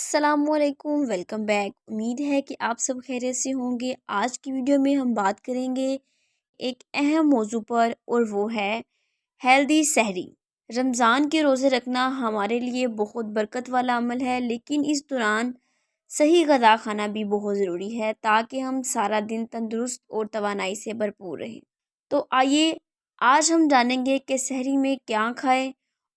अस्सलामुअलैकुम, welcome back. उम्मीद है कि आप सब खैरियत से होंगे। आज की वीडियो में हम बात करेंगे एक अहम मौजू पर, और वो है हेल्दी सहरी। रमज़ान के रोज़े रखना हमारे लिए बहुत बरकत वाला अमल है, लेकिन इस दौरान सही ग़िज़ा खाना भी बहुत ज़रूरी है ताकि हम सारा दिन तंदुरुस्त और तवानाई से भरपूर रहें। तो आइए आज हम जानेंगे कि सहरी में क्या खाएं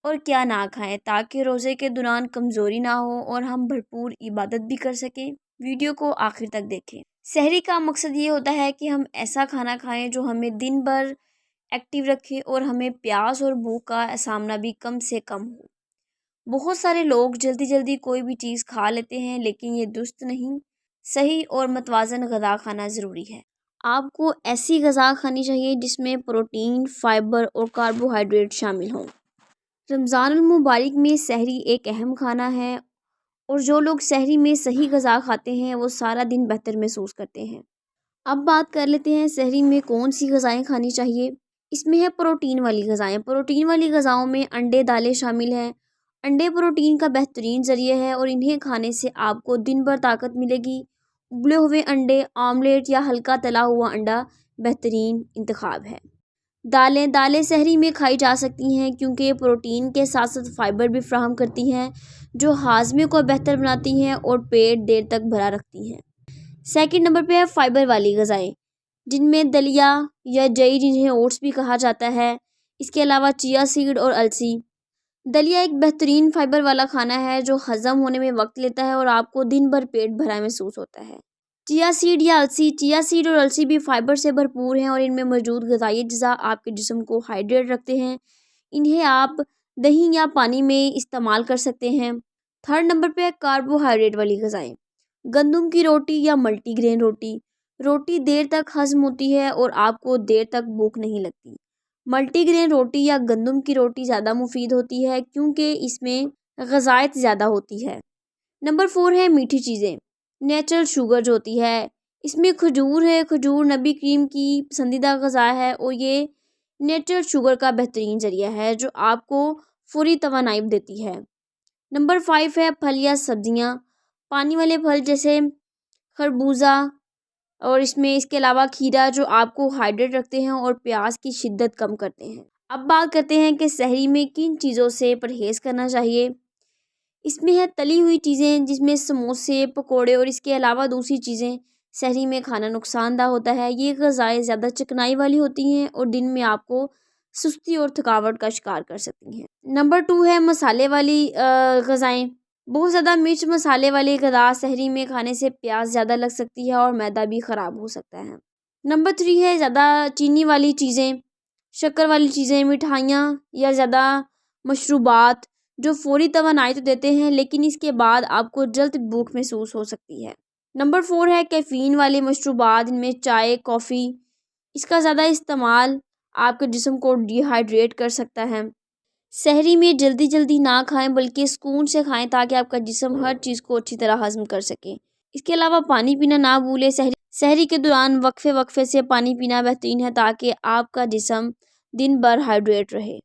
और क्या ना खाएं ताकि रोज़े के दौरान कमज़ोरी ना हो और हम भरपूर इबादत भी कर सकें। वीडियो को आखिर तक देखें। सहरी का मकसद ये होता है कि हम ऐसा खाना खाएं जो हमें दिन भर एक्टिव रखे और हमें प्यास और भूख का सामना भी कम से कम हो। बहुत सारे लोग जल्दी जल्दी कोई भी चीज़ खा लेते हैं, लेकिन ये दुरुस्त नहीं। सही और मतवाज़न ग़िज़ा खाना ज़रूरी है। आपको ऐसी ग़िज़ा खानी चाहिए जिसमें प्रोटीन, फाइबर और कार्बोहाइड्रेट शामिल हों। रमज़ानुल मुबारक में सहरी एक अहम खाना है, और जो लोग सहरी में सही ग़िज़ा खाते हैं वो सारा दिन बेहतर महसूस करते हैं। अब बात कर लेते हैं सहरी में कौन सी ग़िज़ाएँ खानी चाहिए। इसमें है प्रोटीन वाली ग़िज़ाएँ। प्रोटीन वाली ग़िज़ाओं में अंडे, दालें शामिल हैं। अंडे प्रोटीन का बेहतरीन ज़रिया है और इन्हें खाने से आपको दिन भर ताकत मिलेगी। उबले हुए अंडे, ऑमलेट या हल्का तला हुआ अंडा बेहतरीन इंतखाब है। दालें सहरी में खाई जा सकती हैं क्योंकि प्रोटीन के साथ साथ फाइबर भी फ्राहम करती हैं, जो हाजमे को बेहतर बनाती हैं और पेट देर तक भरा रखती हैं। सेकंड नंबर पे है फाइबर वाली ग़िज़ाएँ, जिनमें दलिया या जई, जिन्हें ओट्स भी कहा जाता है। इसके अलावा चिया सीड और अलसी। दलिया एक बेहतरीन फाइबर वाला खाना है जो हज़म होने में वक्त लेता है और आपको दिन भर पेट भरा महसूस होता है। चिया सीड और अलसी भी फाइबर से भरपूर हैं और इनमें मौजूद ग़िज़ाई अज्जा आपके जिस्म को हाइड्रेट रखते हैं। इन्हें आप दही या पानी में इस्तेमाल कर सकते हैं। थर्ड नंबर पे है कार्बोहाइड्रेट वाली ग़िज़ाएँ। गंदम की रोटी या मल्टीग्रेन रोटी देर तक हज़म होती है और आपको देर तक भूख नहीं लगती। मल्टीग्रेन रोटी या गंदम की रोटी ज़्यादा मुफीद होती है क्योंकि इसमें ग़िज़ायत ज़्यादा होती है। नंबर 4 है मीठी चीज़ें। नेचुरल शुगर जो होती है, इसमें खजूर है। खजूर नबी करीम की पसंदीदा ग़िज़ा है और ये नेचुरल शुगर का बेहतरीन ज़रिया है जो आपको फौरी तवानाई देती है। नंबर 5 है फल या सब्ज़ियाँ। पानी वाले फल जैसे खरबूजा, और इसके अलावा खीरा, जो आपको हाइड्रेट रखते हैं और प्यास की शिद्दत कम करते हैं। अब बात करते हैं कि सहरी में किन चीज़ों से परहेज़ करना चाहिए। इसमें है तली हुई चीज़ें, जिसमें समोसे, पकोड़े और इसके अलावा दूसरी चीज़ें सहरी में खाना नुकसानदा होता है। ये ग़िज़ाएँ ज़्यादा चिकनाई वाली होती हैं और दिन में आपको सुस्ती और थकावट का शिकार कर सकती हैं। नंबर 2 है मसाले वाली ग़िज़ाएँ। बहुत ज़्यादा मिर्च मसाले वाली ग़िज़ा सहरी में खाने से प्यास ज़्यादा लग सकती है और मैदा भी ख़राब हो सकता है। नंबर 3 है ज़्यादा चीनी वाली चीज़ें, शक्कर वाली चीज़ें, मिठाइयाँ या ज़्यादा मशरूबात, जो फ़ौरी तवानाई तो देते हैं लेकिन इसके बाद आपको जल्द भूख महसूस हो सकती है। नंबर 4 है कैफ़ीन वाले मशरूबात, इनमें चाय, कॉफ़ी। इसका ज़्यादा इस्तेमाल आपके जिस्म को डिहाइड्रेट कर सकता है। सहरी में जल्दी जल्दी ना खाएं बल्कि सुकून से खाएं ताकि आपका जिस्म हर चीज़ को अच्छी तरह हज़म कर सके। इसके अलावा पानी पीना ना भूलें। सहरी के दौरान वक्फे से पानी पीना बेहतरीन है ताकि आपका जिस्म दिन भर हाइड्रेट रहे।